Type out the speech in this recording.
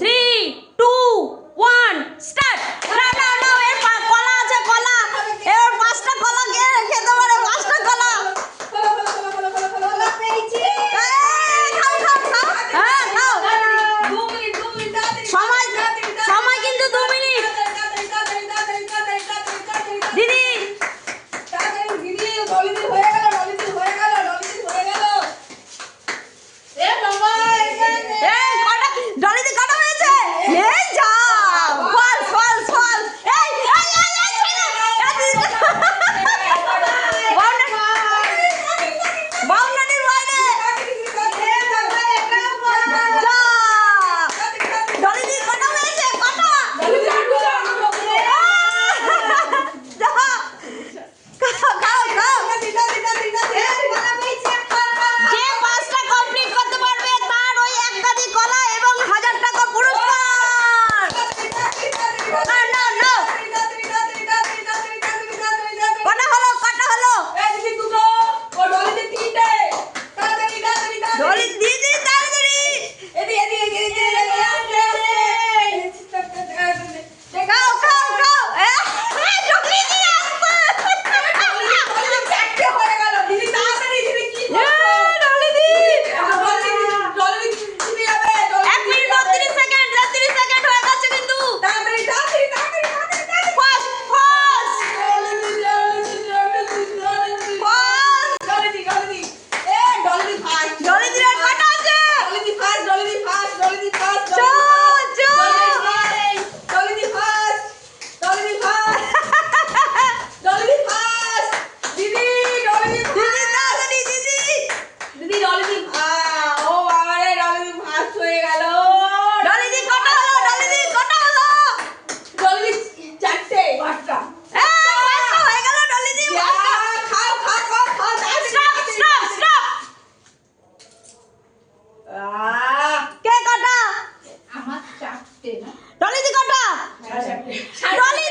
3, 2, 1, start! No, এর কলা আছে, কলা। এর 5টা কলা খেতে পারে, 5টা কলা। কলা পেয়েছি। খাও। হ্যাঁ, খাও। 2 মিনিট সময় কিন্তু 2 মিনিট। দিদি ডলিদি হয়ে গেল। এ বাবা ডলিদি কটা হয়েছে? এই যা ফলস। এই বাউন্ডারির বাইরে। যা ডলিদি কটা হয়েছে? কটা? যা খাও। যে 5টা কমপ্লিট করতে পারবে তার ওই 1 গাদি কলা এবং 1000 টাকা পুরস্কার। No. কটা হলো? ডলি দিদি তাড়াতাড়ি। খাও। ডলি দি আসছে। ডলি দি 1 মিনিট 30 সেকেন্ড হয়ে গেছে কিন্তু। ফাস্ট। ডলি দি এর কটা আছে? দিদি তাড়াতাড়ি দিদি। ডলি দি কটা হলো? চারটে হয়ে গেল ডলি দি। স্টপ। কে কটা? আমার চারটে না ডলি দি কটা? ডলি